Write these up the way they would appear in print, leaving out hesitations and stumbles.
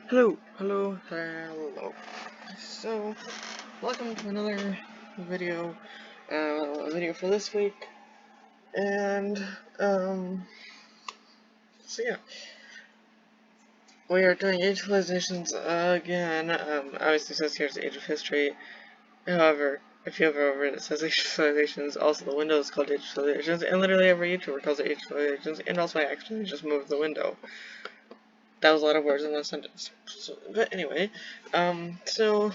Hello. So, welcome to another video, for this week, and, so yeah, we are doing Age of Civilizations again. Obviously it says here's Age of History. However, if you ever read it, it says Age of Civilizations. Also, the window is called Age of Civilizations, and literally every YouTuber calls it Age of Civilizations, and also I accidentally just moved the window. That was a lot of words in one sentence. But anyway, so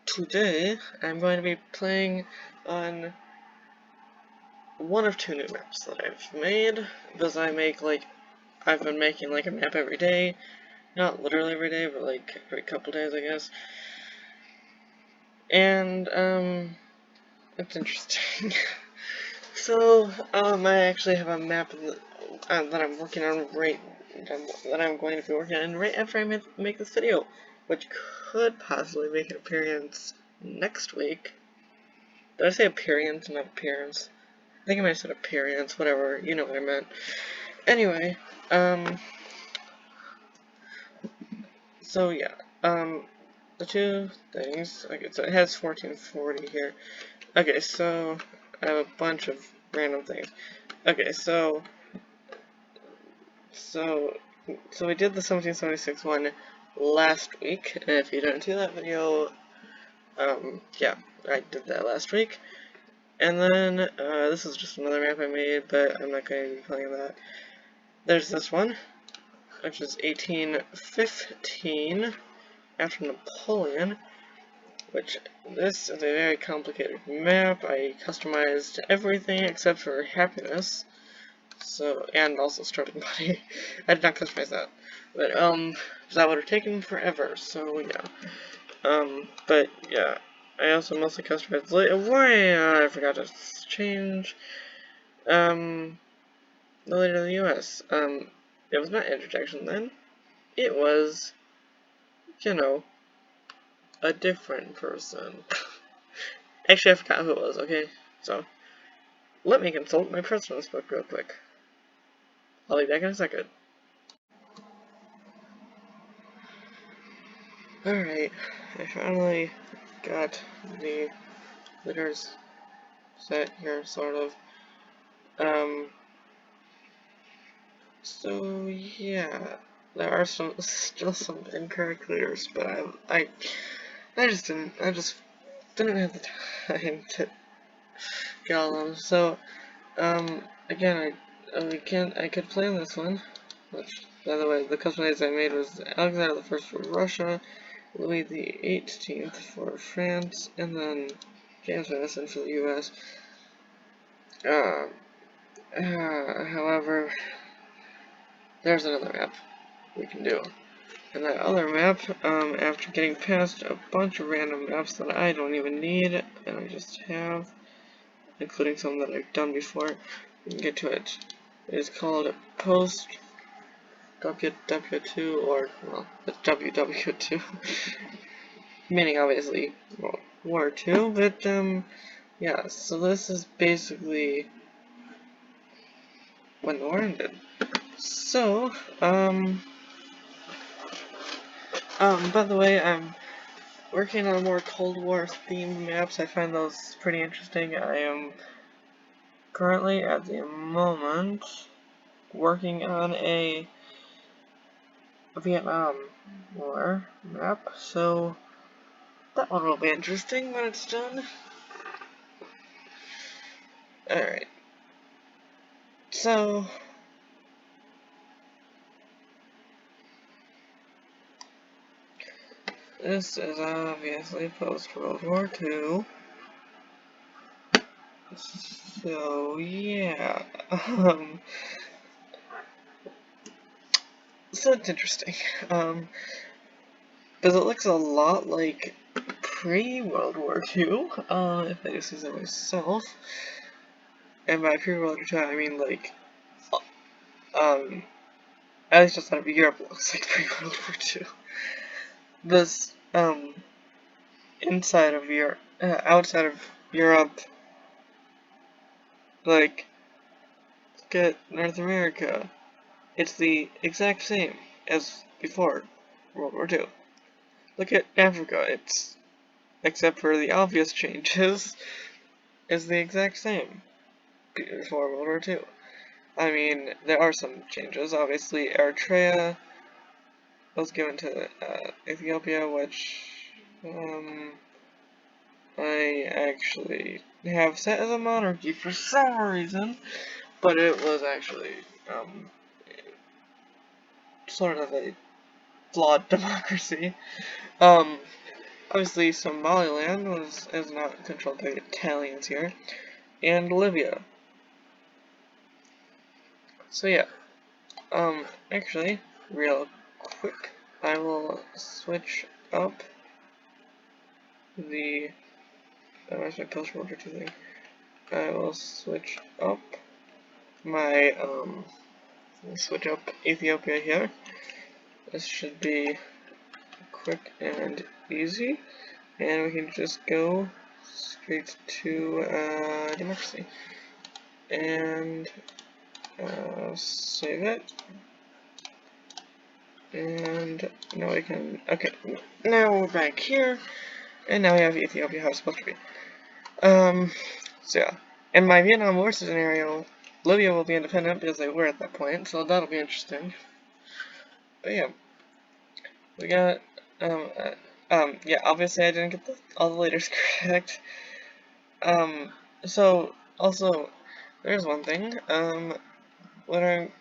today I'm going to be playing on one of two new maps that I've made, because I've been making like a map every day. Not literally every day, but like every couple days, I guess. And, it's interesting. So, I actually have a map that I'm working on that I'm going to be working on right after I make this video, which could possibly make an appearance next week. Did I say appearance, not appearance? I think I might have said appearance, whatever, you know what I meant. Anyway, so yeah, the two things, okay, so it has 1440 here. Okay, so I have a bunch of random things. Okay, so we did the 1776 one last week, and if you didn't see that video, yeah, I did that last week. And then, this is just another map I made, but I'm not going to be playing that. There's this one, which is 1815, after Napoleon, which this is a very complicated map. I customized everything except for happiness, so, and also starting body. I did not customize that, but, that would have taken forever, so yeah. But yeah, I also mostly customized why I forgot to change, the leader of the US. It was not interjection then. It was, you know, a different person. Actually, I forgot who it was, okay? So, let me consult my president's book real quick. I'll be back in a second. Alright, I finally got the leaders set here, sort of. So yeah, there are still some incorrect leaders, but I just didn't have the time to get all of them. So, again, I could play on this one, which, by the way, the customizations I made was Alexander the First for Russia, Louis the 18th for France, and then James Madison for the U.S. However, there's another map we can do. And that other map, after getting past a bunch of random maps that I don't even need, and I just have, including some that I've done before, we can get to it. It is called Post WW2, or, well, it's WW2, meaning obviously World War II, but, yeah, so this is basically when the war ended. So, by the way, I'm working on more Cold War themed maps. I find those pretty interesting. I am currently, at the moment, working on a Vietnam War map, so that one will be interesting when it's done. Alright. So, this is obviously post-World War II. So, yeah. So it's interesting. Because it looks a lot like pre-World War II, if I do say so myself. And by pre-World War II, I mean, like, at least outside of Europe, it looks like pre-World War II. This, inside of Europe, outside of Europe, like, look at North America. It's the exact same as before World War II. Look at Africa, it's, except for the obvious changes, is the exact same before World War II. I mean, there are some changes. Obviously, Eritrea was given to Ethiopia, which I actually have set as a monarchy for some reason, but it was actually sort of a flawed democracy. Obviously, Somaliland is not controlled by the Italians here, and Libya. So yeah, actually, real quick, I will switch up the. Where's my post-World War II thing? I will switch up my switch up Ethiopia here. This should be quick and easy, and we can just go straight to democracy and save it. And now we can, okay, now we're back here, and now we have Ethiopia how it's supposed to be. So yeah, in my Vietnam War scenario, Libya will be independent because they were at that point, so that'll be interesting. But yeah, we got, yeah, obviously I didn't get all the letters correct. So, also, there's one thing, when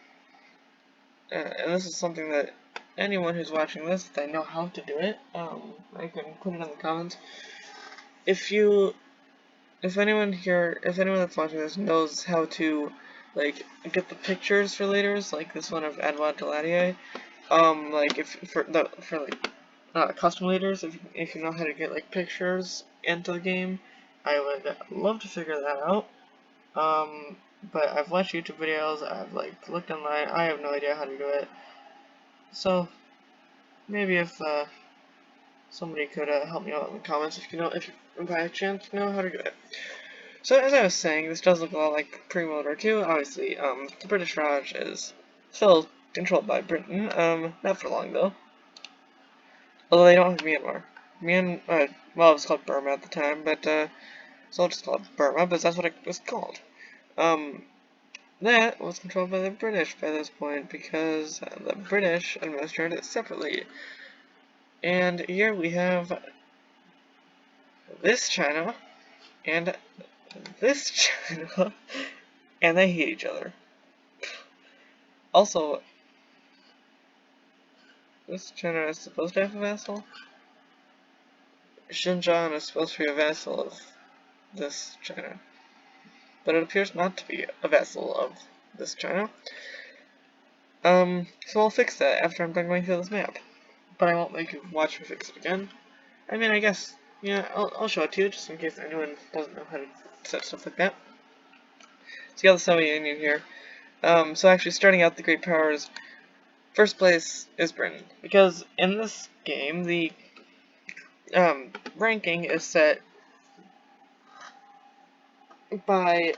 and this is something that anyone who's watching this, if they know how to do it, I can put it in the comments. If anyone that's watching this knows how to, like, get the pictures for leaders, like this one of Edouard Daladier, like, custom leaders, if you know how to get, like, pictures into the game, I would love to figure that out. But I've watched YouTube videos, I've, like, looked online, I have no idea how to do it. So, maybe if, somebody could, help me out in the comments if you by chance know how to do it. So, as I was saying, this does look a lot like pre-World War II. Obviously, the British Raj is still controlled by Britain, not for long, though. Although they don't have Myanmar. Well, it was called Burma at the time, but, so I'll just call it Burma, but that's what it was called. That was controlled by the British by this point, because the British administered it separately. And here we have this China, and this China, and they hate each other. Also, this China is supposed to have a vassal. Xinjiang is supposed to be a vassal of this China, but it appears not to be a vassal of this China. So I'll fix that after I'm done going through this map, but I won't make you watch me fix it again. I mean, I guess, yeah, I'll show it to you just in case anyone doesn't know how to set stuff like that. So you got the Soviet Union here. So actually starting out the Great Powers, first place is Britain, because in this game the ranking is set by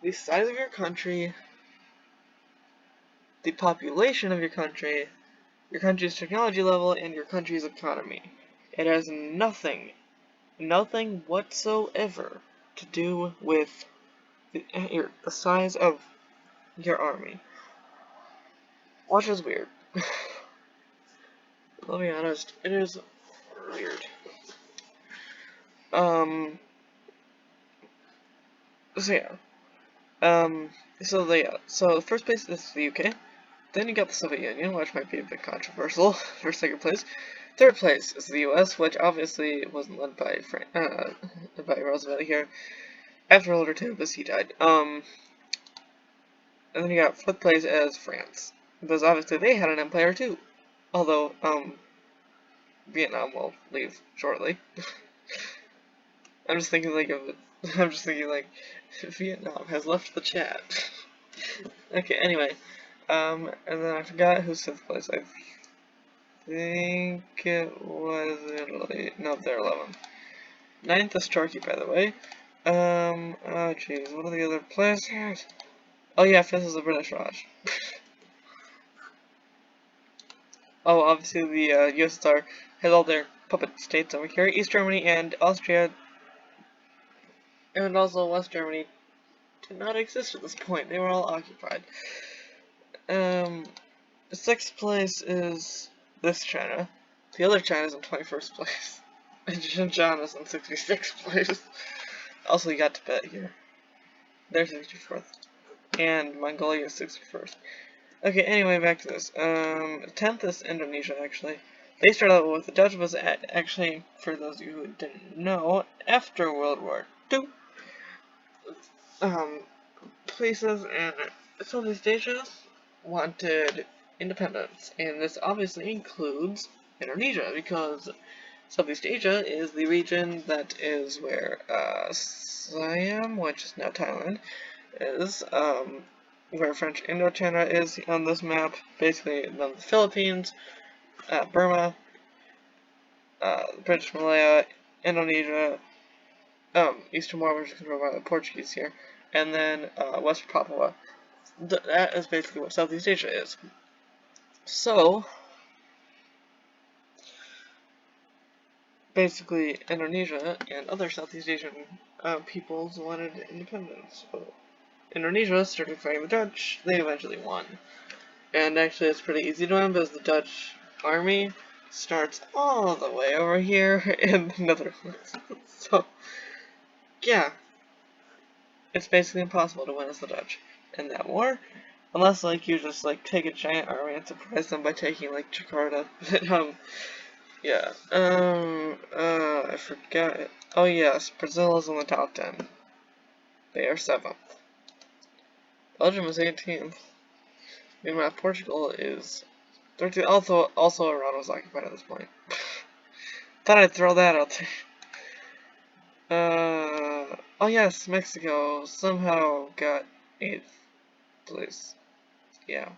the size of your country, the population of your country's technology level, and your country's economy. It has nothing whatsoever to do with the size of your army. Which is weird. I'll be honest, it is weird. So yeah. So the first place is the UK. Then you got the Soviet Union, which might be a bit controversial for second place. Third place is the US, which obviously wasn't led by by Roosevelt here after World War II, because he died. And then you got fourth place as France, because obviously they had an empire too. Although Vietnam will leave shortly. I'm just thinking like Vietnam has left the chat. Okay, anyway. And then I forgot who's fifth place. I think it was Italy. No, they're 11th. Ninth is Turkey, by the way. Oh jeez, what are the other places? Oh yeah, fifth is the British Raj. Oh, obviously the USSR has all their puppet states over here. East Germany and Austria, and also West Germany, did not exist at this point. They were all occupied. The 6th place is this China. The other China is in 21st place. And Xinjiang is in 66th place. Also, you got Tibet here. They're 64th. And Mongolia is 61st. Okay, anyway, back to this. 10th is Indonesia, actually. They started out with the Dutch was actually, for those of you who didn't know, after World War II. Places in Southeast Asia wanted independence, and this obviously includes Indonesia, because Southeast Asia is the region that is where Siam, which is now Thailand, is, where French Indochina is on this map, basically then the Philippines, Burma, British Malaya, Indonesia, East Timor, which is controlled by the Portuguese here, and then West Papua. That is basically what Southeast Asia is. So, basically, Indonesia and other Southeast Asian peoples wanted independence. So, Indonesia started fighting the Dutch. They eventually won. And actually, it's pretty easy to win because the Dutch army starts all the way over here in the Netherlands. So, yeah. It's basically impossible to win as the Dutch in that war. Unless, like, you just, like, take a giant army and surprise them by taking, like, Jakarta. But, yeah. I forgot it. Oh, yes, Brazil is in the top 10. They are 7th. Belgium is 18th. Meanwhile, Portugal is 13th. Also, Iran was occupied at this point. Thought I'd throw that out there. Oh yes, Mexico somehow got 8th place. Yeah.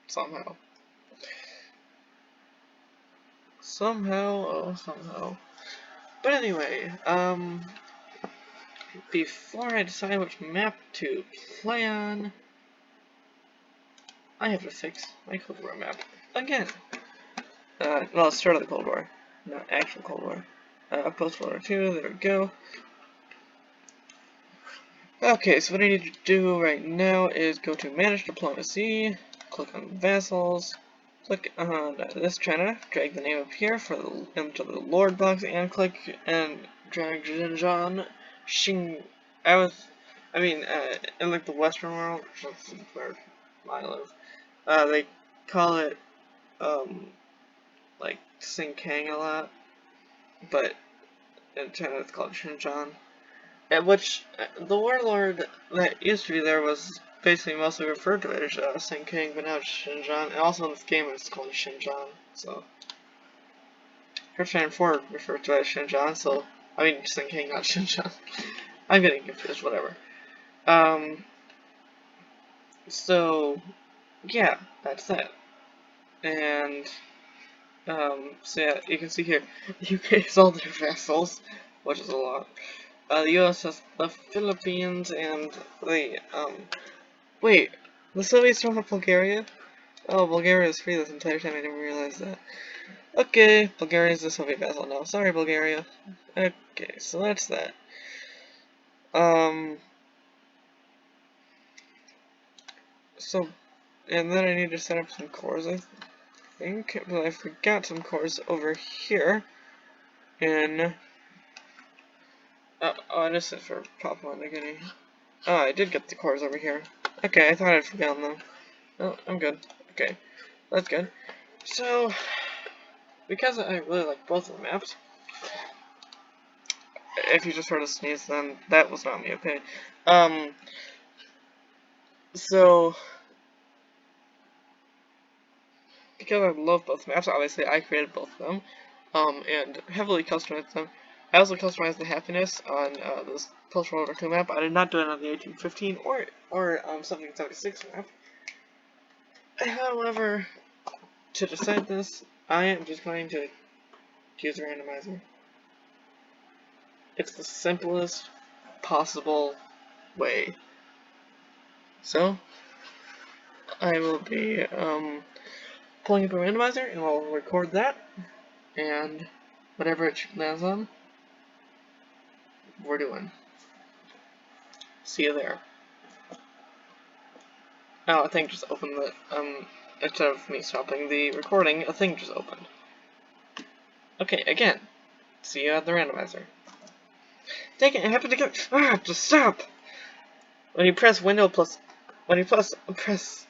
Somehow. Somehow. But anyway, before I decide which map to play on, I have to fix my Cold War map again. Well, start of the Cold War, not actual Cold War. Post-World War II, there we go. Okay, so what I need to do right now is go to Manage Diplomacy, click on Vassals, click on this China, drag the name up here into the Lord box, and click and drag Xinjiang, in like the Western world, which is where I live, they call it, like, Xinjiang a lot, but in China it's called Xinjiang. At which, the warlord that used to be there was basically mostly referred to it as Xinjiang, but now it's Xinjiang, and also in this game it's called Xinjiang, so. Earthbound 4 referred to it as Xinjiang, so, I mean, Xinjiang, not Xinjiang. I'm getting confused, whatever. So, yeah, that's that. And, so yeah, you can see here, the UK has all their vassals, which is a lot. The US has the Philippines and the, wait, the Soviets don't have Bulgaria? Oh, Bulgaria is free this entire time, I didn't realize that. Okay, Bulgaria is a Soviet vassal now. Sorry, Bulgaria. Okay, so that's that. So, and then I need to set up some cores, I think, but I forgot some cores over here. And, oh, I just said for Papua New Guinea. Oh, I did get the cores over here. Okay, I thought I'd forgotten them. Oh, I'm good. Okay, that's good. So, because I really like both of the maps, if you just heard a sneeze, then that was not me, okay? So, because I love both maps, obviously I created both of them, and heavily customized them. I also customized the happiness on this Post-World War II map. I did not do it on the 1815 or 1776 map. However, to decide this, I am just going to use a randomizer. It's the simplest possible way. So, I will be pulling up a randomizer, and we'll record that, and whatever it lands on, we're doing. See you there. Oh, a thing just opened the, instead of me stopping the recording, a thing just opened. Okay, again. See you at the randomizer. Dang it, I happened to get, just stop! When you press Window plus, press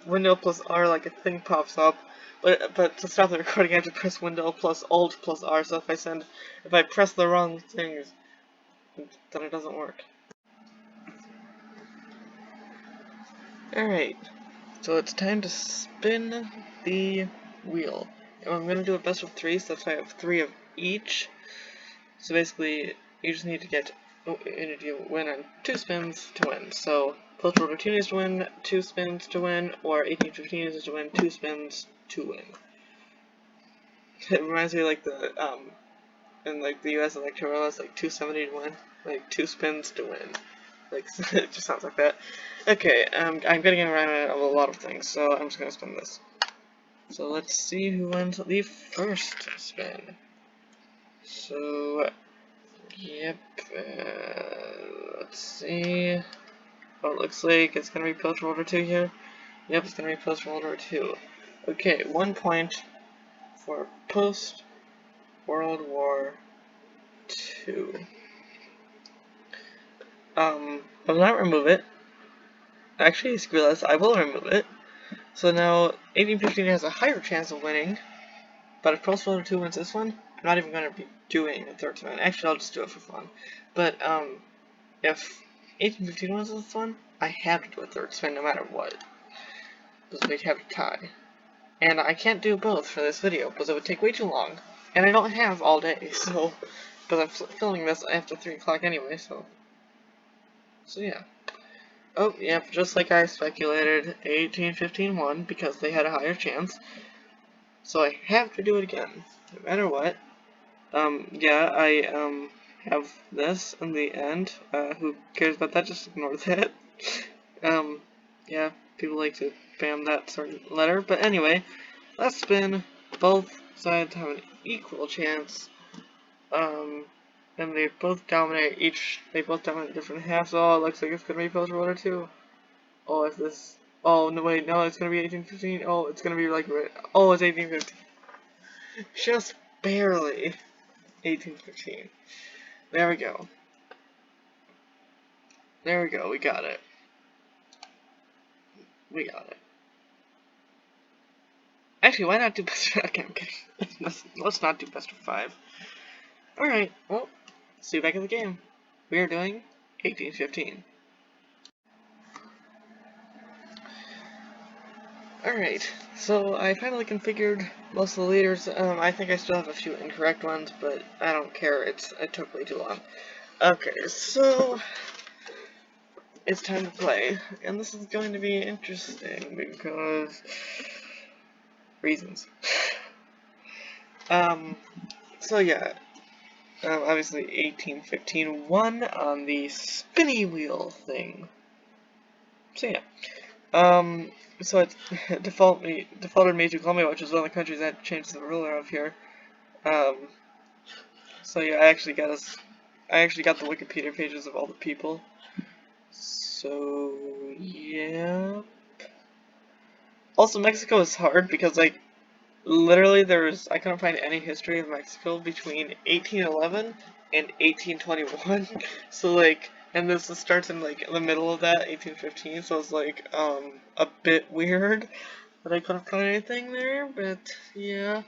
Window plus R, like a thing pops up, but to stop the recording I have to press Window plus Alt plus R, so if I press the wrong things, then it doesn't work. Alright, so it's time to spin the wheel. And I'm going to do a best of 3, so that's why I have 3 of each. So basically, you just need to get, win on 2 spins to win. So, Post World War II needs to win 2 spins to win, or 1815 needs to win 2 spins to win. It reminds me of like the, in like the US electoral, it's like 270 to win, like 2 spins to win. Like, it just sounds like that. Okay, I'm getting around of a lot of things, so I'm just gonna spin this. So let's see who wins the first spin. So, yep, let's see. Oh, it looks like it's gonna be Post World War II here. Yep, it's gonna be Post World War II. Okay, 1 point for Post World War II. I will not remove it. Actually, screw this, I will remove it. So now, 1815 has a higher chance of winning, but if Post World War II wins this one, I'm not even going to be doing a third spin. Actually, I'll just do it for fun. But, if 1815 wins this one, I have to do a third spin no matter what, because we'd have a tie. And I can't do both for this video, because it would take way too long, and I don't have all day, so, because I'm filming this after 3 o'clock anyway, so yeah. Oh, yep, just like I speculated, 1815 won because they had a higher chance. So I have to do it again, no matter what. Yeah, I, have this in the end. Who cares about that? Just ignore that. Yeah, people like to spam that certain letter. But anyway, let's spin. Both sides have an equal chance. And they both dominate different halves. Oh, it looks like it's gonna be Post World War II. Oh, if this, oh, no, wait, no, it's gonna be 1815. Oh, it's gonna be like, oh, it's 1815. Just barely 1815. There we go. There we go, we got it. We got it. Actually, why not do best of, okay, I'm kidding. Let's not do best of 5. Alright, well, see you back in the game. We are doing 1815. Alright, so I finally configured most of the leaders. I think I still have a few incorrect ones, but I don't care, it took way too long. Okay, so it's time to play, and this is going to be interesting because reasons. So yeah, obviously 1815 won on the spinny wheel thing. So yeah, so it defaulted me to Colombia, which is one of the countries that changed the ruler of here. So yeah, I actually got the Wikipedia pages of all the people. So yeah. Also, Mexico is hard because, like, literally I couldn't find any history of Mexico between 1811 and 1821. So, like, and this starts in, like, the middle of that, 1815, so it's, like, a bit weird that I couldn't find anything there, but, yeah,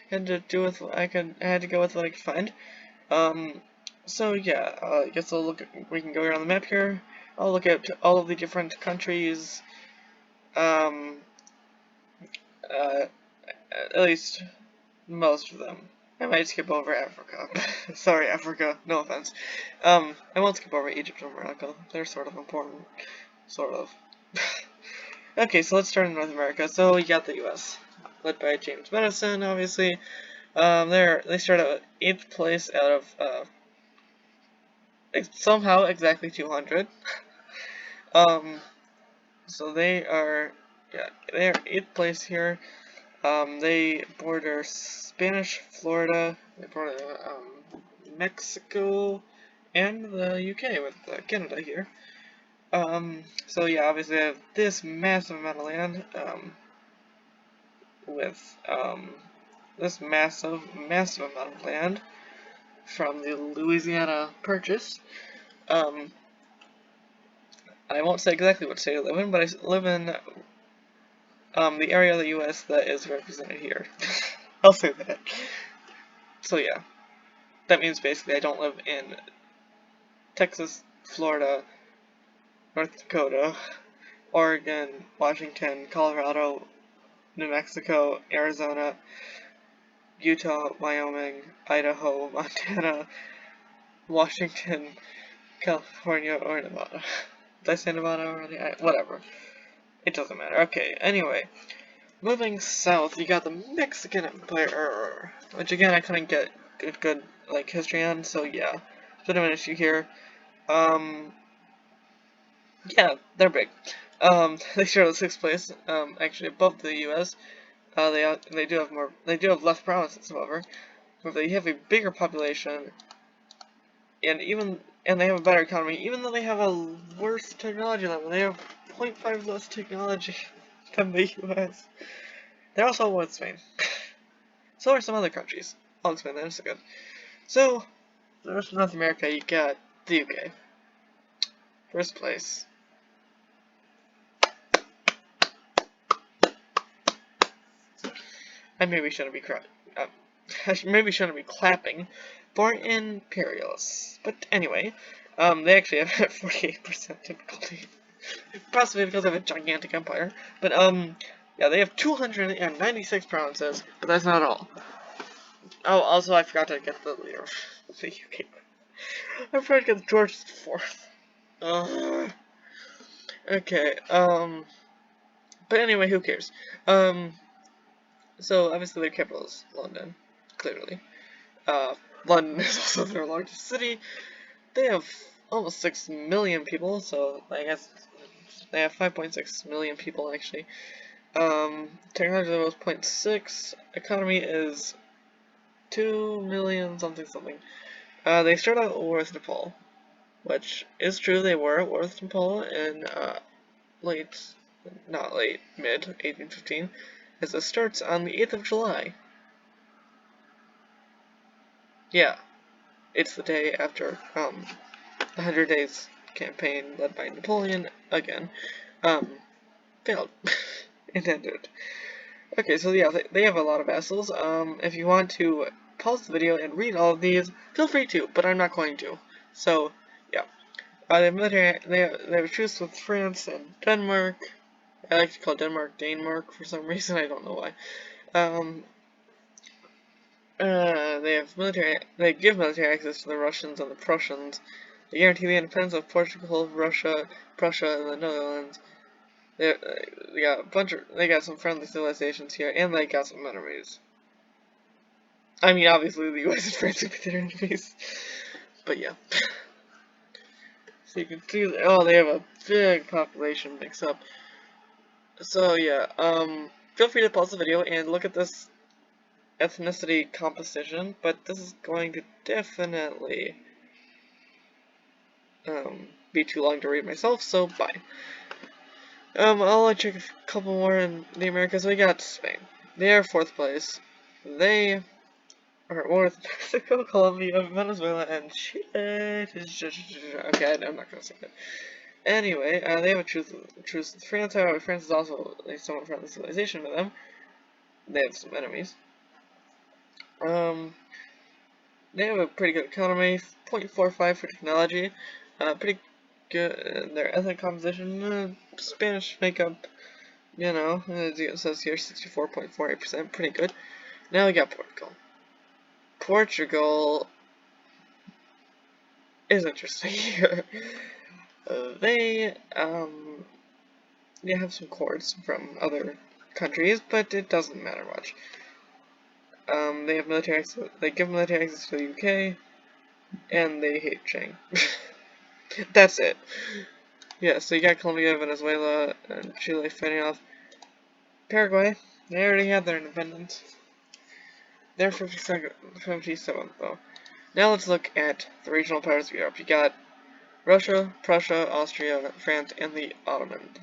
had to do with I had to go with what I could find. So, yeah, I guess we can go around the map here. I'll look at all of the different countries, at least most of them. I might skip over Africa. Sorry, Africa. No offense. I won't skip over Egypt or Morocco. They're sort of important. Sort of. Okay, so let's start in North America. So, you got the U.S. led by James Madison, obviously. They start at 8th place out of, somehow exactly 200. So they are yeah, they're 8th place here. They border Spanish Florida, they border Mexico, and the UK with Canada here. So yeah, obviously they have this massive amount of land, with this massive amount of land from the Louisiana Purchase. I won't say exactly what state I live in, but I live in the area of the U.S. that is represented here. I'll say that. So yeah, that means basically I don't live in Texas, Florida, North Dakota, Oregon, Washington, Colorado, New Mexico, Arizona, Utah, Wyoming, Idaho, Montana, Washington, California, or Nevada. Did I say Nevada already? Whatever. It doesn't matter. Okay, anyway. Moving south, you got the Mexican Empire, which again I couldn't get good like history on, so yeah, it's a bit of an issue here. Yeah, they're big. They share the 6th place, actually above the U.S. They do have less provinces, however, but they have a bigger population, and they have a better economy, even though they have a worse technology level. They have 0.5 less technology than the U.S. They're also with Spain. So are some other countries. I'll explain that in a second. So, the rest of North America, you got the UK. First place. I maybe shouldn't be clapping for Imperialists. But anyway, they actually have 48% difficulty. Possibly because they have a gigantic empire. But, yeah, they have 296 provinces, but that's not all. Oh, also I forgot to get the leader of the UK. I forgot to get George IV. Okay, but anyway, who cares? So obviously their capital is London, clearly. London is also their largest city. They have almost 6 million people, so I guess they have 5.6 million people actually. Technology level is 0.6. Economy is 2 million something. They start out at war with Nepal, which is true. They were at war with Nepal in mid 1815, as it starts on the 8th of July. Yeah, it's the day after the 100 Days campaign led by Napoleon again failed and ended. Okay, so yeah, they have a lot of vassals. If you want to pause the video and read all of these, feel free to, but I'm not going to. So yeah, they have military. They have a truce with France and Denmark. I like to call Denmark Danemark for some reason. I don't know why. They have military. They give military access to the Russians and the Prussians. They guarantee the independence of Portugal, Russia, Prussia, and the Netherlands. They got a bunch of. They got some friendly civilizations here, and they got some enemies. I mean, obviously the U.S. and France would be their enemies, but yeah. So you can see. Oh, they have a big population mix up. So yeah. Feel free to pause the video and look at this ethnicity composition, but this is going to definitely be too long to read myself, so bye. I'll check a couple more in the Americas. We got Spain. They are 4th place. They are at war with Mexico, Colombia, Venezuela, and Chile. Okay, I'm not gonna say that. Anyway, they have a truce with France. However, France is also a somewhat friendly civilization to them. They have some enemies. They have a pretty good economy, 0.45 for technology, pretty good, their ethnic composition, Spanish makeup, you know, as it says here, 64.48%, pretty good. Now we got Portugal. Portugal is interesting here. They have some courts from other countries, but it doesn't matter much. They have military access, they give military access to the UK, and they hate Chang. That's it. Yeah, so you got Colombia, Venezuela, and Chile fighting off Paraguay, they already had their independence. They're 57th though. Now let's look at the regional powers of Europe. You got Russia, Prussia, Austria, France, and the Ottomans.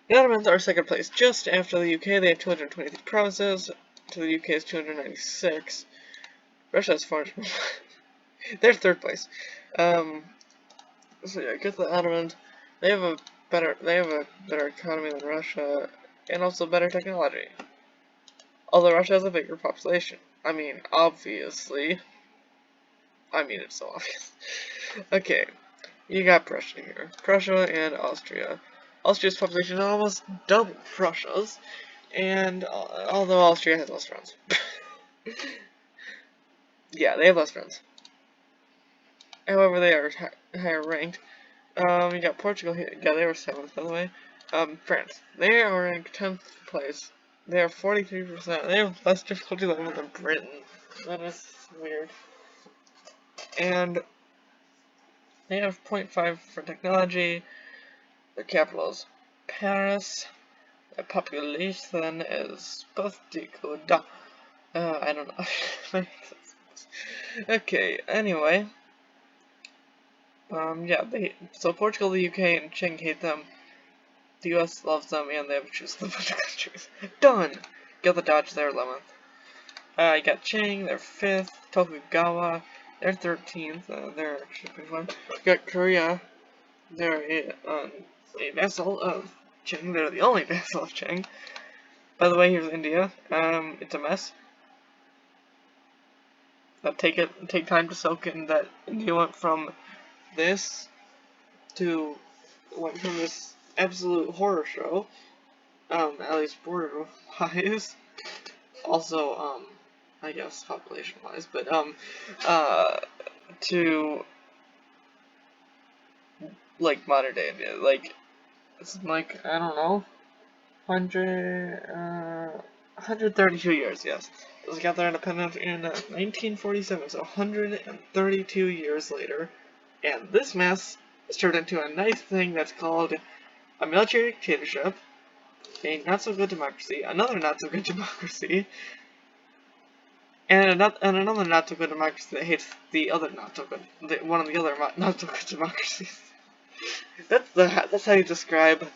The Ottomans are second place, just after the UK. They have 223 provinces, to the UK's 296. Russia has 400. They're third place. So yeah, get the Ottomans. They have a better economy than Russia, and also better technology. Although Russia has a bigger population. I mean, obviously. I mean, it's so obvious. Okay, you got Prussia here. Prussia and Austria. Austria's population is almost double Prussia's, and although Austria has less friends. Yeah, they have less friends. However, they are higher ranked. You got Portugal here. Yeah, they were 7th, by the way. France. They are ranked 10th place. They are 43%. They have less difficulty level than Britain. That is weird. And they have 0.5 for technology. Their capital is Paris. Their population is Pasticoda. I don't know. Okay, anyway. Yeah, so Portugal, the UK, and Ching hate them. The US loves them, and they have chosen a bunch of countries. Done! Get the Dutch, they're 11th. You got Ching, they're 5th. Tokugawa, they're 13th. They're actually pretty fun. You got Korea, they're a vassal of Ching. They're the only vassal of Ching. By the way, here's India. It's a mess. Take time to soak in that India went from this to this absolute horror show. At least border-wise. Also, I guess population-wise, but to like modern day India, like it's like I don't know, 132 years. Yes, they got their independence in 1947, so 132 years later, and this mess is turned into a nice thing that's called a military dictatorship, a not-so-good democracy, another not-so-good democracy, and another not-so-good democracy that hates the other not-so-good, one of the other not-so-good democracies. That's how you describe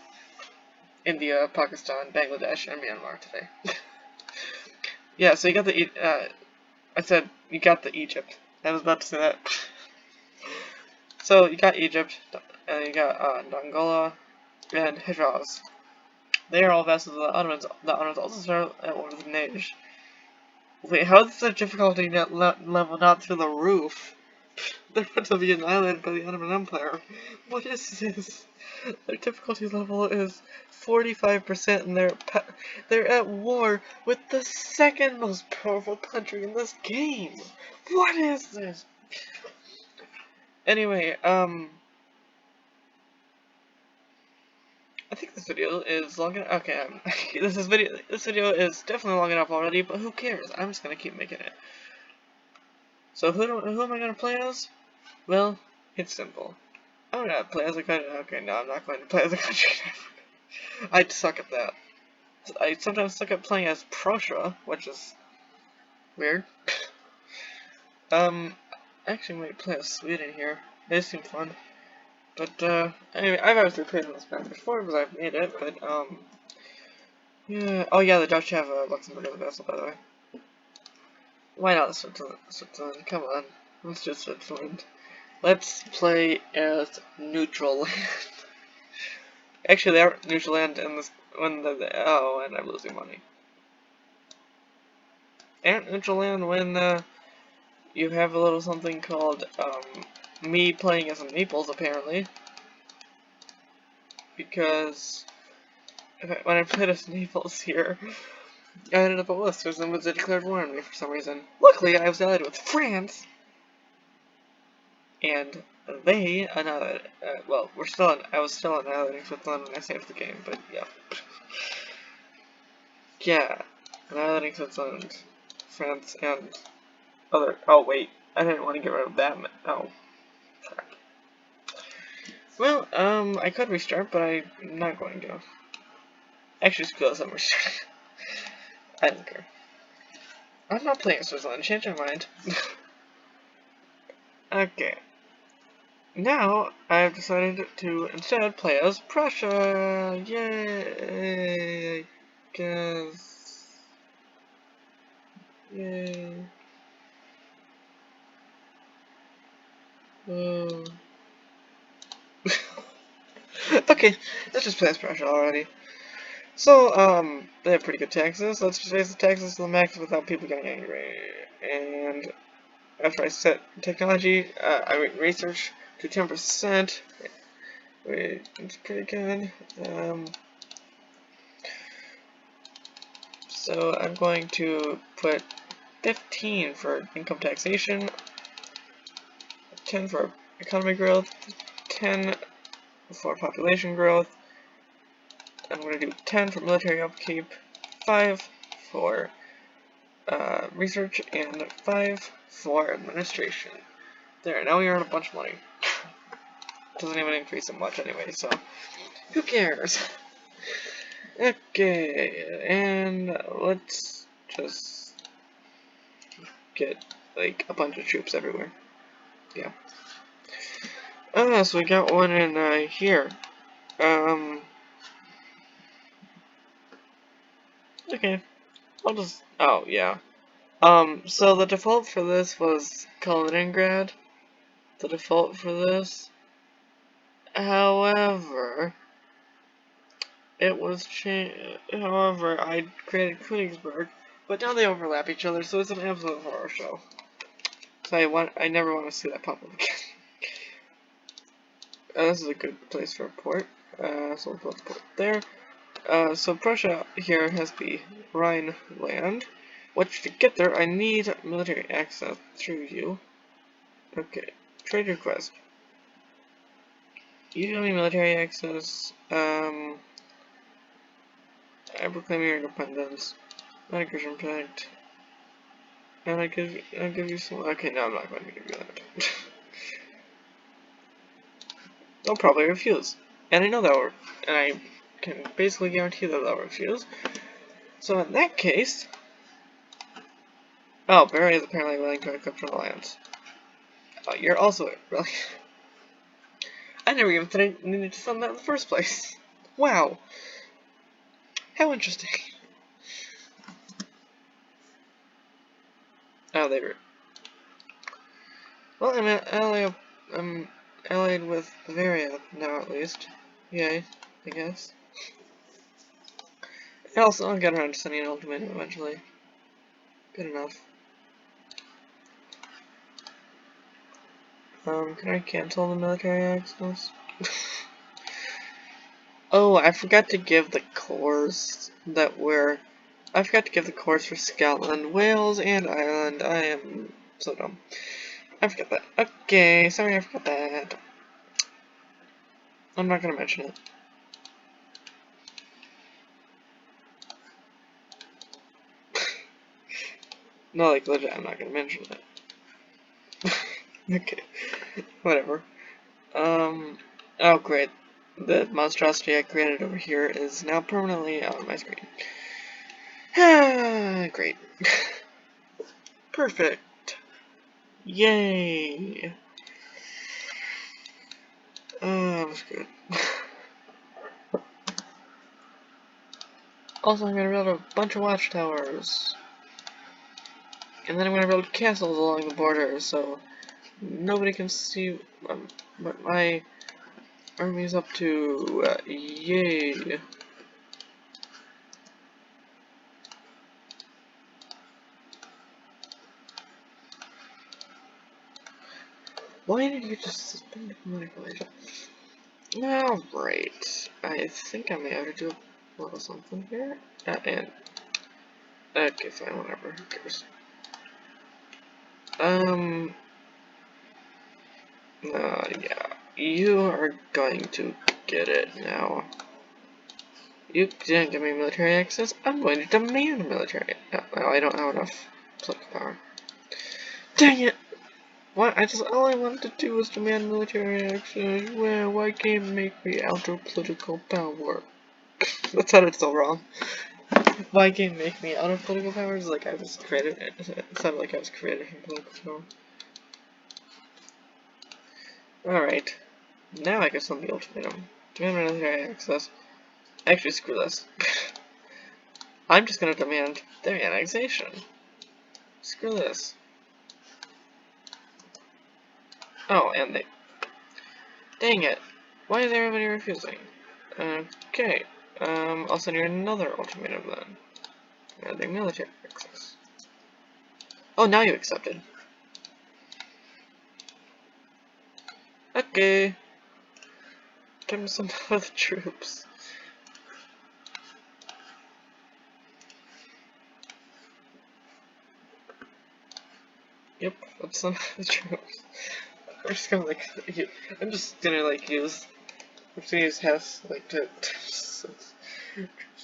India, Pakistan, Bangladesh, and Myanmar today. Yeah, so you got the, I said you got the Egypt. I was about to say that. So you got Egypt, and you got Dongola, and Hijaz. They are all vassals of the Ottomans. The Ottomans also start at war with Najd. Wait, how is the difficulty level not through the roof? They're about to be annihilated by the Ottoman Empire. What is this? Their difficulty level is 45%, and they're at war with the second most powerful country in this game. What is this? Anyway, I think this video is long enough. Okay, this video is definitely long enough already, but who cares? I'm just gonna keep making it. So who am I gonna play as? Well, it's simple. I'm gonna play as a country. Okay, no, I'm not going to play as a country. I suck at that. I sometimes suck at playing as Prussia, which is weird. I actually might play as Sweden here. They seem fun. But, anyway, I've obviously played on this map before because I've made it, but, yeah. Oh, yeah, the Dutch have Luxembourg as a vessel, by the way. Why not Switzerland? Come on. Let's do Switzerland. Let's play as neutral land. Actually, they are neutral land in this, oh, and I'm losing money. They aren't neutral land when, you have a little something called, me playing as Naples, apparently. Because when I played as Naples here, I ended up at Worcester, and was declared war on me for some reason. Luckily, I was allied with France, and they annihilated. Well, I was still annihilating Switzerland when I saved the game, but yeah. Yeah, annihilating Switzerland, France, and other. Oh wait, I didn't want to get rid of that. Oh, crap. Well, I could restart, but I'm not going to. Actually, screw this, I'm restarting. I don't care. I'm not playing Switzerland, change my mind. Okay. Now, I've decided to instead play as Prussia! Yay! I guess. Yay. Oh. Okay, let's just play as Prussia already. So, they have pretty good taxes. Let's just raise the taxes to the max without people getting angry. And after I set technology, I rate research to 10%. Wait, it's pretty good. So I'm going to put 15 for income taxation, 10 for economy growth, 10 for population growth. I'm going to do 10 for military upkeep, 5 for research, and 5 for administration. There, now we earn a bunch of money. Doesn't even increase it much anyway, so who cares? Okay, and let's just get like a bunch of troops everywhere. Yeah. So we got one in here. Okay. I'll just. Oh yeah. So the default for this was Kaliningrad. The default for this. However, it was changed. However, I created Königsberg, but now they overlap each other, so it's an absolute horror show. So I never want to see that pop up again. This is a good place for a port. So we'll put the port there. So Prussia here has the Rhineland, which to get there I need military access through you. Okay, trade request. You give me military access. I proclaim your independence. Non-aggression pact. And I'll give you some. Okay, no, I'm not going to give you that. They'll probably refuse, and I know that will, and I can basically guarantee that they'll refuse. So in that case, oh, Bavaria is apparently willing to accept an alliance. Oh, you're also really. I never even thought I needed to send that in the first place. Wow, how interesting. Oh, they were. Well, I'm allied with Bavaria now, at least. Yay, I guess. And also, I'll get around to sending an ultimatum eventually. Good enough. Can I cancel the military access? Oh, I forgot to give the cores that were... I forgot to give the cores for Scotland, Wales, and Ireland. I am so dumb. I forgot that. Okay, sorry I forgot that. I'm not gonna mention it. No, like, legit, I'm not gonna mention it. Okay, whatever. Oh great. The monstrosity I created over here is now permanently on my screen. Great. Perfect. Yay. That was good. Also, I'm gonna build a bunch of watchtowers. And then I'm gonna build castles along the border, so nobody can see what my army's up to. Yay. Why did you just suspend the manipulation? Alright. I think I may have to do a little something here. And okay, fine, whatever. Who cares? Yeah. You are going to get it now. You didn't give me military access. I'm going to demand military. Well, I don't have enough political power. Dang it! What? All I wanted to do was demand military access. Well, why can't you make me out of political power? That sounded so wrong. Why game make me out of political powers? Like I was created. It sounded like I was created from political power. Alright. Now I guess on the ultimatum. Demand military access. Actually, screw this. I'm just gonna demand their annexation. Screw this. Oh, and they... Dang it. Why is everybody refusing? Okay. I'll send you another ultimatum then. Demanding military access. Oh, now you accepted. Okay. Time to send out the troops. Yep, let's send out the troops. We're just gonna like, I'm just gonna like use, I'm just gonna use Hess like to troops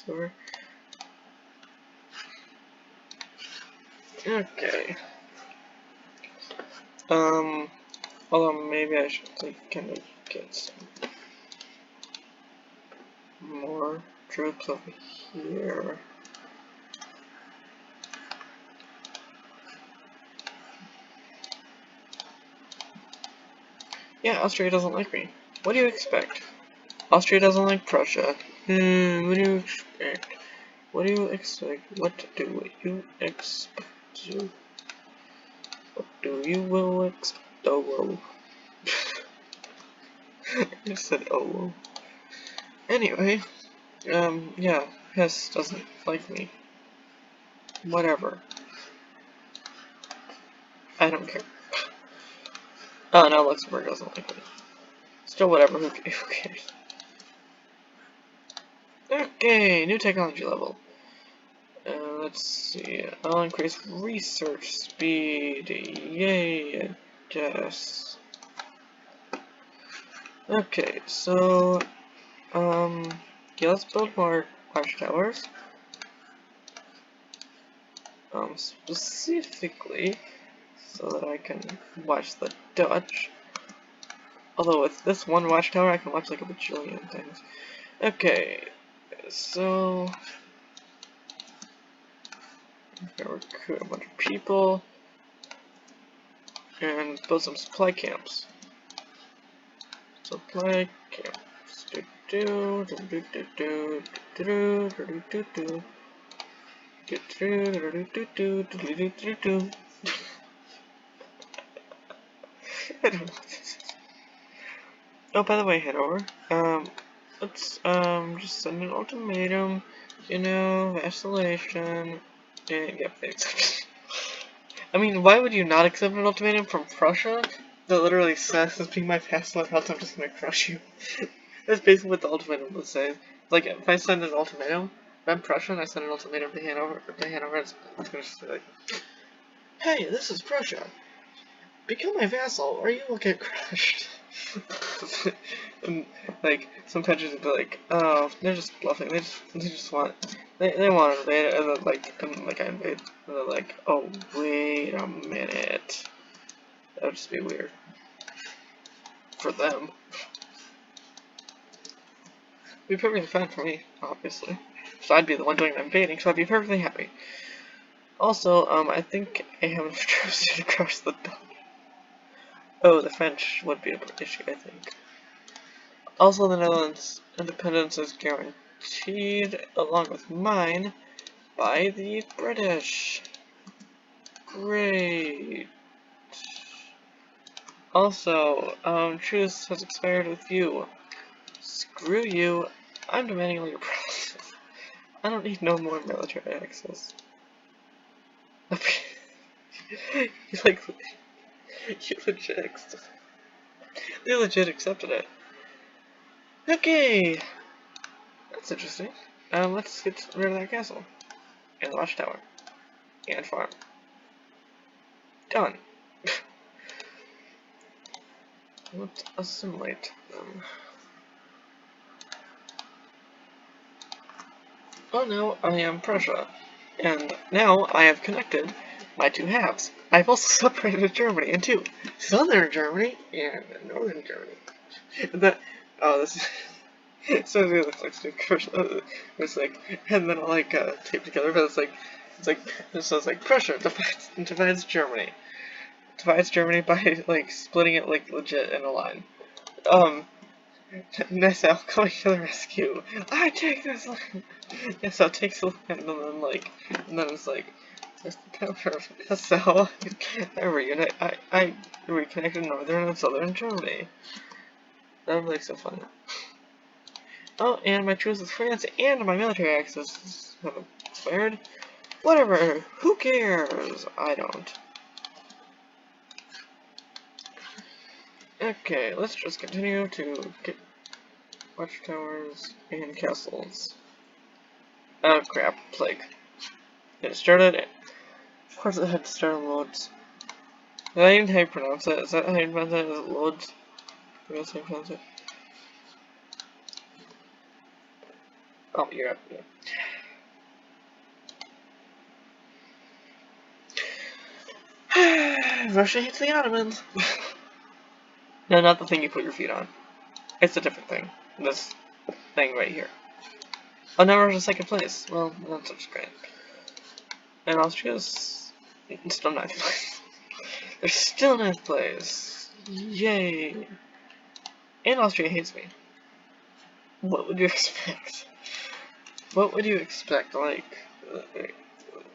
over. Okay. Although maybe I should like kind of get some more troops over here. Yeah, Austria doesn't like me. What do you expect? Austria doesn't like Prussia. What do you expect? What do you expect? What do you expect? What do you will expect? Oh, whoa. I just said oh, whoa. Anyway, yeah, Hess doesn't like me. Whatever. I don't care. Oh, no, Luxembourg doesn't like me. Still whatever, who cares? Okay, new technology level. Let's see, I'll increase research speed, yay, yes. Okay, so, yeah, let's build more watchtowers. Specifically, so that I can watch the Dutch. Although with this one watchtower, I can watch like a bajillion things. Okay, so I'm gonna recruit a bunch of people and build some supply camps. Supply camps. I don't know. Oh, by the way, Hanover, let's, just send an ultimatum, you know, vacillation, and, yep, they accepted. I mean, why would you not accept an ultimatum from Prussia that literally says, being my vassal, else I'm just gonna crush you? That's basically what the ultimatum would say. Like, if I send an ultimatum, if I'm Prussia and I send an ultimatum to Hanover, it's gonna just be like, hey, this is Prussia. Become my vassal, or you will get crushed. And like some countries would be like, oh, they're just bluffing. They just want they want to invade, and then like I invade, and they're like, oh wait a minute, that would just be weird for them. It'd be perfectly fine for me, obviously. So I'd be the one doing the invading, so I'd be perfectly happy. Also, I think I have enough troops to crush the Dutch. Oh, the French would be an issue, I think. Also, the Netherlands' independence is guaranteed, along with mine, by the British. Great. Also, truce has expired with you. Screw you. I'm demanding all your promises. I don't need no more military access. You legit accepted it. Okay. That's interesting. Let's get rid of that castle. And the watchtower. And farm. Done. Let's assimilate them. Oh no, I am Prussia. And now I have connected my two halves. I've also separated Germany in two. Southern Germany and Northern Germany. Oh, this is... So it looks like Steve Kershaw. It's like, and then like taped together, but it's like, it says like pressure divides Germany. Divides Germany by like splitting it like legit in a line. Nassau coming to the rescue. I take this line. Nassau takes the line, and then like, and then it's like, just the power of Nassau. I reconnected northern and southern Germany. That would be like so fun. Oh, and my truce with France and my military access have expired. Whatever. Who cares? I don't. Okay, let's just continue to get watchtowers and castles. Oh crap, plague. It started. Of course it had to start on loads. Is that even how you pronounce it? Is that how you pronounce it? Is it loads? That's how you pronounce it. Oh, you're up. Yeah. Russia hates the Ottomans. No, not the thing you put your feet on. It's a different thing. This thing right here. Oh, now we're in second place. Well, that's such great. And Austria's still ninth place. They're still ninth place. Yay. And Austria hates me. What would you expect? What would you expect? Like,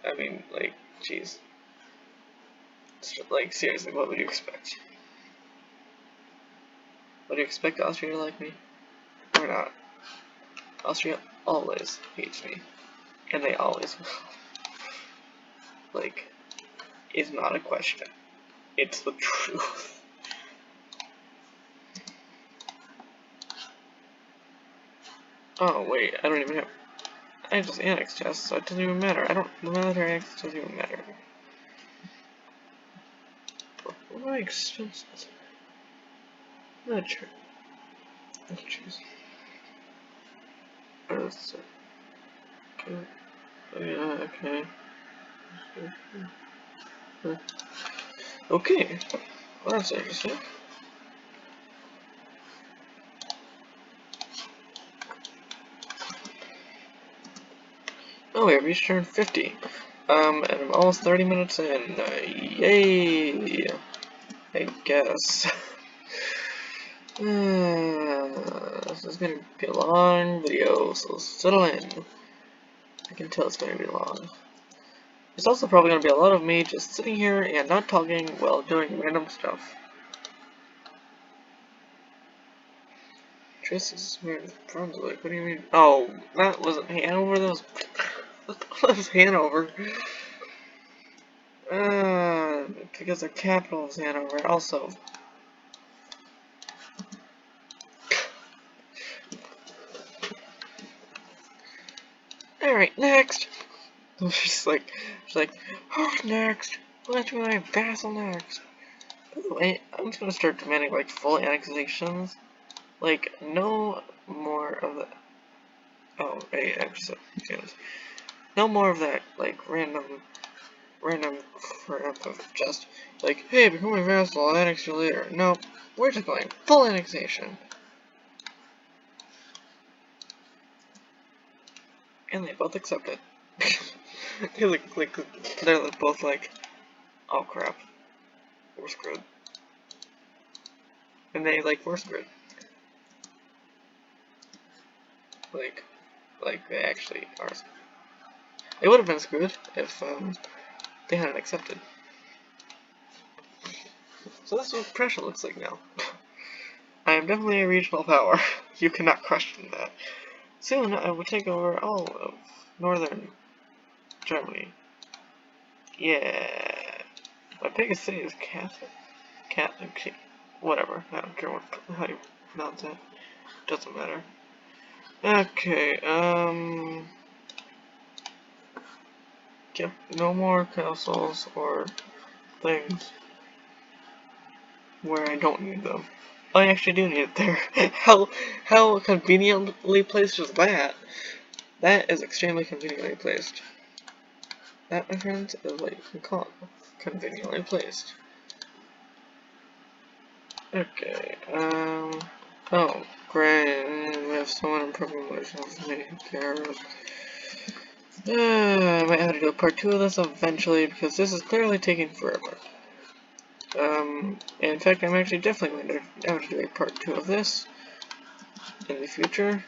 I mean, like, jeez. Like, seriously, what would you expect? Would you expect Austria to like me? Or not? Austria always hates me. And they always will. Like, it's not a question. It's the truth. Oh, wait, I don't even have... I just annexed Chess, so it doesn't even matter. The military access doesn't even matter. What are my expenses? Not sure. Oh, jeez. Okay. Oh, yeah, okay. Okay. Well, that's interesting. Oh, we have reached turn 50. And I'm almost 30 minutes in. Yay! I guess. This is gonna be a long video, so settle in. I can tell it's gonna be long. It's also probably gonna be a lot of me just sitting here and not talking while doing random stuff. Traces were in Brunswick. What do you mean? Oh, that wasn't Hanover. That was Hanover. Because the capital is Hanover. Also. Alright, next. She's like, oh, next. Let's do my vassal next. By the way, I'm just gonna start demanding like full annexations. Like, no more of that. Oh, wait, actually, no more of that, like, random crap of just, like, hey, become my vassal, I'll annex you later. No, we're just going full annexation. And they both accept it. They're both like, oh crap, we're screwed. And they, like, we're screwed. Like, they actually are screwed. They would have been screwed if, they hadn't accepted. So this is what pressure looks like now. I am definitely a regional power. You cannot question that. Soon I will take over all of northern Germany. Yeah. My biggest city is Catholic, whatever. I don't care how you pronounce it. Doesn't matter. Okay, yep, no more castles or things where I don't need them. I actually do need it there. How conveniently placed is that? That is extremely conveniently placed. That, my friends, is what you can call conveniently placed. Okay, oh. Great, we have someone improving myself. Who cares? I might have to do a part 2 of this eventually because this is clearly taking forever. In fact, I'm actually definitely going to have to do a part 2 of this in the future.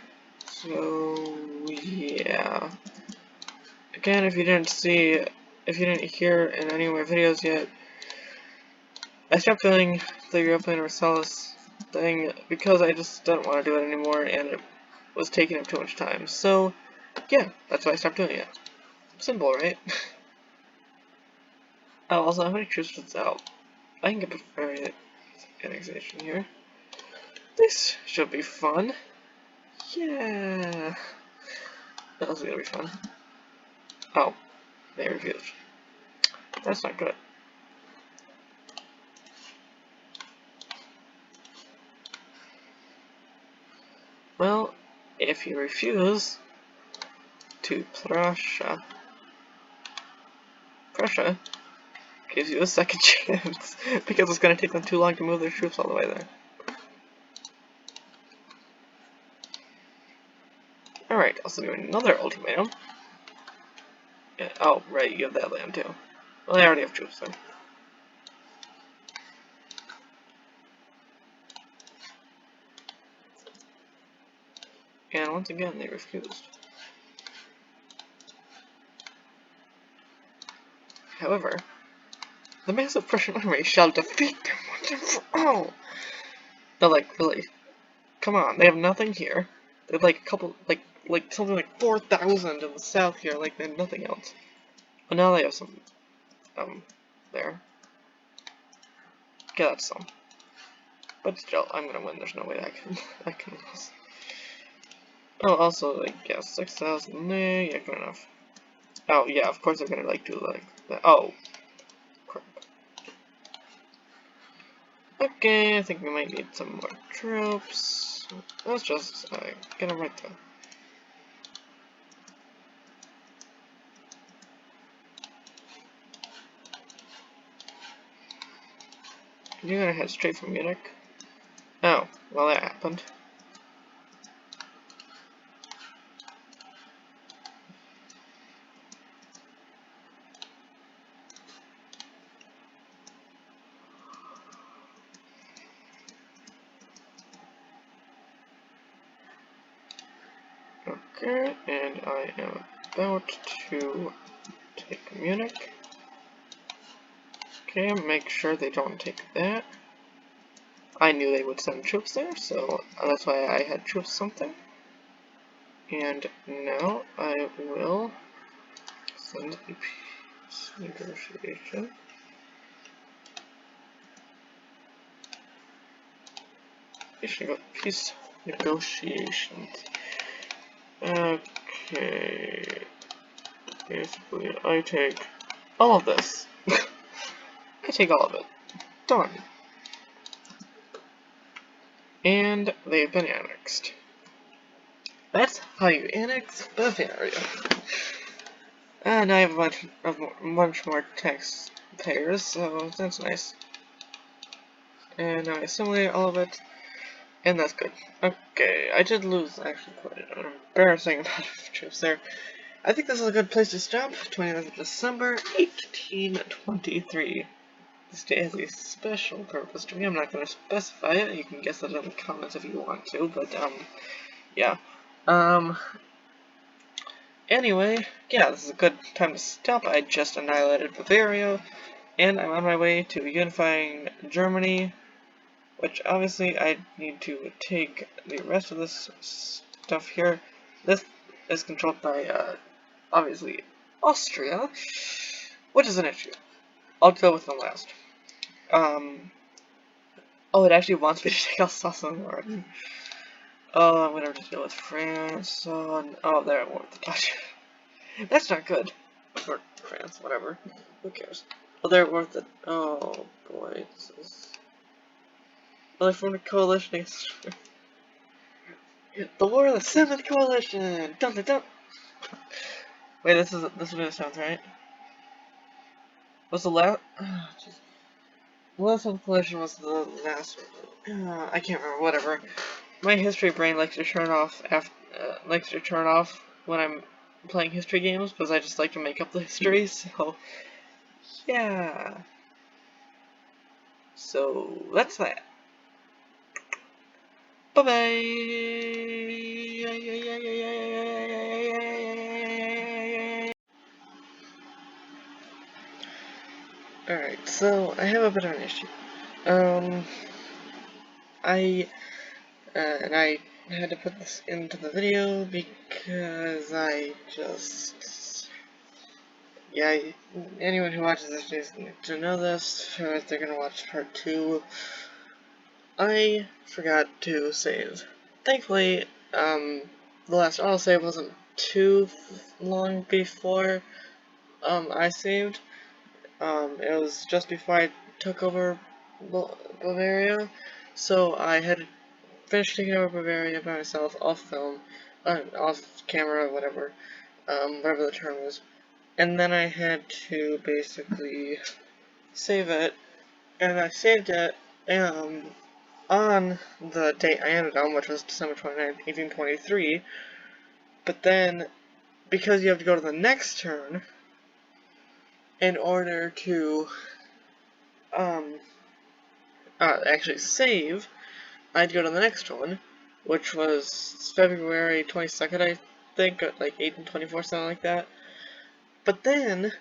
So, yeah. Again, if you didn't hear in any of my videos yet, I stopped doing the Europa Universalis thing because I just didn't want to do it anymore and it was taking up too much time. So, yeah, that's why I stopped doing it. Simple, right? Oh, also, how many troops is out? I can get Bavarian annexation here. This should be fun. Yeah. That was gonna be fun. Oh, they refused. That's not good. Well, if you refuse to Prussia gives you a second chance because it's gonna take them too long to move their troops all the way there. Alright, also doing another ultimatum. Yeah, oh, right, you have that land too. Well, I already have troops there. And once again, they refused. However, the massive Prussian army shall defeat them once and for all! No, like, really. Come on, they have nothing here. They have like a couple, like something like 4,000 in the south here, like they have nothing else. But now they have some, there. Get that some. But still, I'm gonna win, there's no way I can lose. Oh, also, like, yeah, 6,000 there, yeah, good enough. Oh, yeah, of course they're gonna, like, do, like, that. Oh, crap. Okay, I think we might need some more troops. Let's just, get them right there. You're gonna head straight from Munich? Oh, well, that happened. Okay, and I am about to take Munich. Okay, make sure they don't take that. I knew they would send troops there, so that's why I had troops something. And now I will send a peace negotiation. Peace negotiations. Okay. Basically, I take all of this. I take all of it. Done. And they've been annexed. That's how you annex Bavaria. And I have a bunch more taxpayers, so that's nice. And now I assimilate all of it, and that's good. Okay, I did lose actually quite an embarrassing amount of troops there. I think this is a good place to stop. 29th of December, 1823. This day has a special purpose to me. I'm not going to specify it. You can guess that in the comments if you want to, but, yeah. Anyway, yeah, this is a good time to stop. I just annihilated Bavaria, and I'm on my way to unifying Germany, which obviously I need to take the rest of this stuff here. This is controlled by, obviously, Austria, which is an issue. I'll go with them last. Oh, it actually wants me to take Alsace and Lorraine. Oh, I'm gonna have to deal with France. Oh, there it won't. The Dutch. That's not good. Or France, whatever. Who cares? Oh, they're worth it. Oh boy, this is. Well, they formed a coalition against. The War of the Seventh Coalition. Dun dun dun. Wait, this is what it sounds right. Was the last? The last Seventh Coalition was the last. I can't remember. Whatever. my history brain likes to turn off when I'm playing history games, because I just like to make up the history, so yeah. So that's that. Bye bye. Alright, so I have a bit of an issue. I had to put this into the video because yeah, anyone who watches this needs to know this, or if they're gonna watch part 2. I forgot to save. Thankfully, the last autosave wasn't too long before, I saved. It was just before I took over Bavaria, so I had finished taking over Bavaria by myself, off film, off camera, whatever the term is. And then I had to basically save it, and I saved it, on the date I ended on, which was December 29th, 1823, but then, because you have to go to the next turn, in order to, actually save, I'd go to the next one, which was February 22nd, I think, at like 1824, something like that. But then,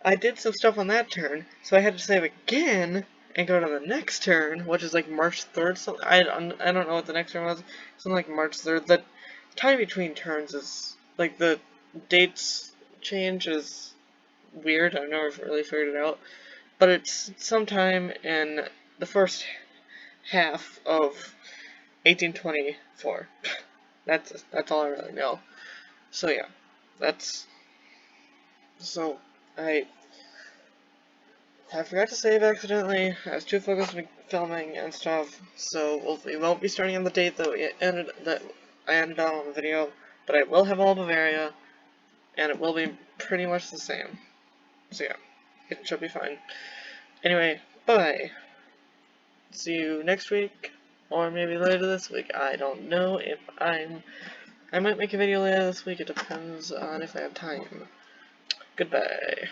I did some stuff on that turn, so I had to save again, and go to the next turn, which is like March 3rd, something. I don't know what the next turn was, something like March 3rd. The time between turns is, like, the dates change is weird. I've never really figured it out, but it's sometime in the first half of 1824. That's all I really know. So yeah, so I forgot to save accidentally. I was too focused on filming and stuff, so we won't be starting on the date that I ended on the video, but I will have all Bavaria, and it will be pretty much the same. So yeah, it should be fine. Anyway, bye. See you next week, or maybe later this week. I don't know if I might make a video later this week. It depends on if I have time. Goodbye.